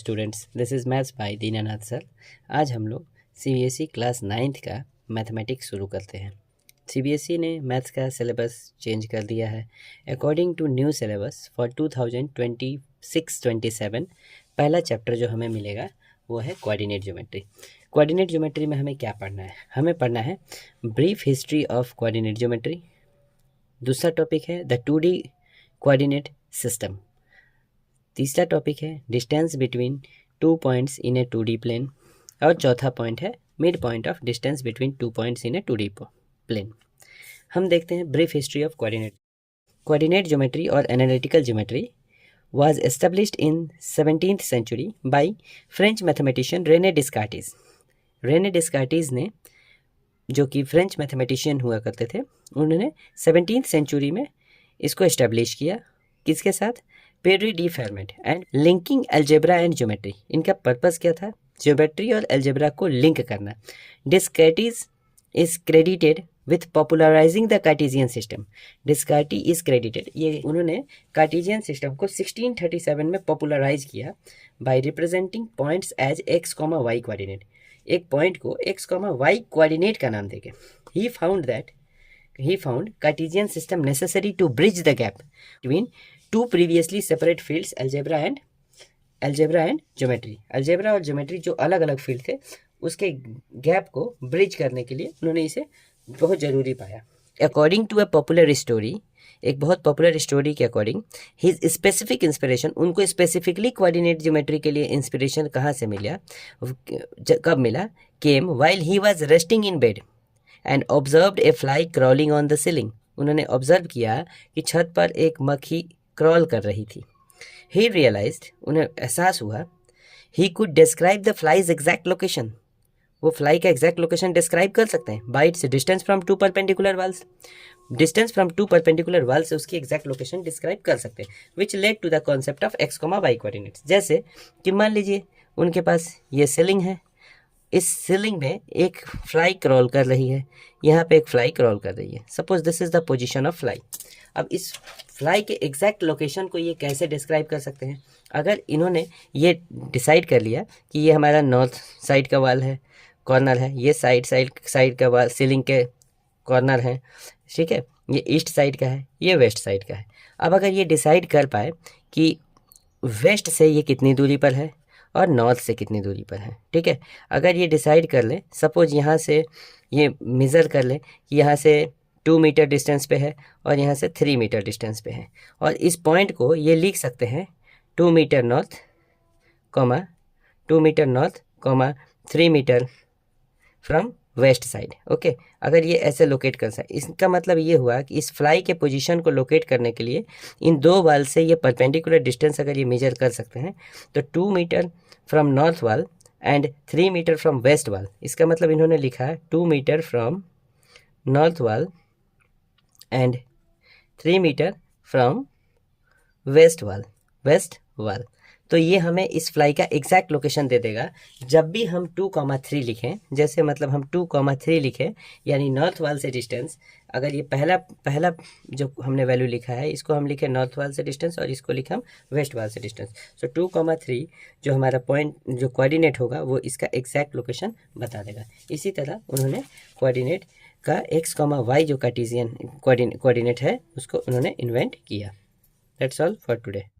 Students, this is maths by Dinanath sir. आज हम लोग सीबीएसई क्लास 9th का मैथमेटिक्स शुरू करते हैं। सीबीएसई ने मैथ्स का सिलेबस चेंज कर दिया है। According to new syllabus for 2026-27 पहला चैप्टर जो हमें मिलेगा वो है कोऑर्डिनेट ज्योमेट्री। कोऑर्डिनेट ज्योमेट्री में हमें क्या पढ़ना है? हमें पढ़ना है brief history of coordinate geometry. दूसरा टॉपिक है द 2D कोऑर्डिनेट सिस्टम। तीसरा टॉपिक है distance between 2 points in a 2D plane. और चौथा पॉइंट है mid point of distance between 2 points in a 2D plane. हम देखते हैं brief history of coordinate geometry और analytical geometry was established in 17th century by French mathematician René Descartes. René Descartes ने, जो कि फ्रेंच मैथमेटिशियन हुआ करते थे, उन्होंने 17th सेंचुरी में इसको इस्टेब्लिश किया। किसके साथ? Pierre de Fermat and linking algebra and geometry. इनका पर्पस क्या था? ज्योमेट्री और अलजेब्रा को लिंक करना। Descartes is credited with popularising the Cartesian system. Descartes is credited, ये उन्होंने कार्टेशियन सिस्टम को 1637 में पॉपुलराइज किया by representing points as x comma y coordinate. एक पॉइंट को एक्स कॉमा वाई कोऑर्डिनेट का नाम देके he found Cartesian system necessary to bridge the gap between two previously separate fields algebra and geometry. Algebra और geometry जो अलग अलग field थे, उसके गैप को ब्रिज करने के लिए उन्होंने इसे बहुत ज़रूरी पाया। According to a popular story, एक बहुत पॉपुलर स्टोरी के अकॉर्डिंग, हिज स्पेसिफिक इंस्पिरेशन, उनको स्पेसिफिकली कोऑर्डिनेट ज्योमेट्री के लिए इंस्पिरेशन कहाँ से मिला, कब मिला? Came while he was resting in bed and observed a fly crawling on the ceiling. उन्होंने ऑब्जर्व किया कि छत पर एक मक्खी क्रॉल कर रही थी। ही रियलाइज्ड, उन्हें एहसास हुआ, he could describe the fly's exact location. वो फ्लाई का एग्जैक्ट लोकेशन डिस्क्राइब कर सकते हैं by its distance from 2 perpendicular walls. Distance from 2 perpendicular wall से उसकी एग्जैक्ट लोकेशन डिस्क्राइब कर सकते हैं, which led to the concept of x comma y coordinates. जैसे कि मान लीजिए उनके पास ये सीलिंग है, इस सीलिंग में एक फ्लाई क्रॉल कर रही है, यहाँ पे एक फ्लाई क्रॉल कर रही है। Suppose this is the position of fly. अब इस फ्लाई के एग्जैक्ट लोकेशन को ये कैसे डिस्क्राइब कर सकते हैं? अगर इन्होंने ये डिसाइड कर लिया कि ये हमारा नॉर्थ साइड का वाल है, कॉर्नर है, ये साइड का वाल सीलिंग के कॉर्नर है, ठीक है, ये ईस्ट साइड का है, ये वेस्ट साइड का है। अब अगर ये डिसाइड कर पाए कि वेस्ट से ये कितनी दूरी पर है और नॉर्थ से कितनी दूरी पर है, ठीक है, अगर ये डिसाइड कर ले, सपोज यहाँ से ये मेज़र कर ले कि यहाँ से 2 मीटर डिस्टेंस पे है और यहाँ से 3 मीटर डिस्टेंस पे है, और इस पॉइंट को ये लिख सकते हैं 2 metre north comma 3 metre from west side. Okay, अगर ये ऐसे लोकेट कर सकते, इसका मतलब ये हुआ कि इस फ्लाई के पोजीशन को लोकेट करने के लिए इन दो वाल से ये परपेंडिकुलर डिस्टेंस अगर ये मेजर कर सकते हैं, तो 2 मीटर फ्रॉम नॉर्थ वाल एंड 3 मीटर फ्रॉम वेस्ट वाल। इसका मतलब इन्होंने लिखा है 2 मीटर फ्रॉम नॉर्थ वाल एंड 3 मीटर फ्रॉम वेस्ट वाल। तो ये हमें इस फ्लाई का एग्जैक्ट लोकेशन दे देगा। जब भी हम 2,3 लिखें, जैसे मतलब हम 2,3 लिखें, यानी नॉर्थ वाल से डिस्टेंस, अगर ये पहला जो हमने वैल्यू लिखा है, इसको हम लिखें नॉर्थ वाल से डिस्टेंस और इसको लिखें हम वेस्ट वाल से डिस्टेंस, सो 2,3 जो हमारा पॉइंट जो कोऑर्डिनेट होगा वो इसका एग्जैक्ट लोकेशन बता देगा। इसी तरह उन्होंने कोऑर्डिनेट का एक्स कॉमा वाई जो कार्टेशियन कोऑर्डिनेट है उसको उन्होंने इन्वेंट किया। That's all for today.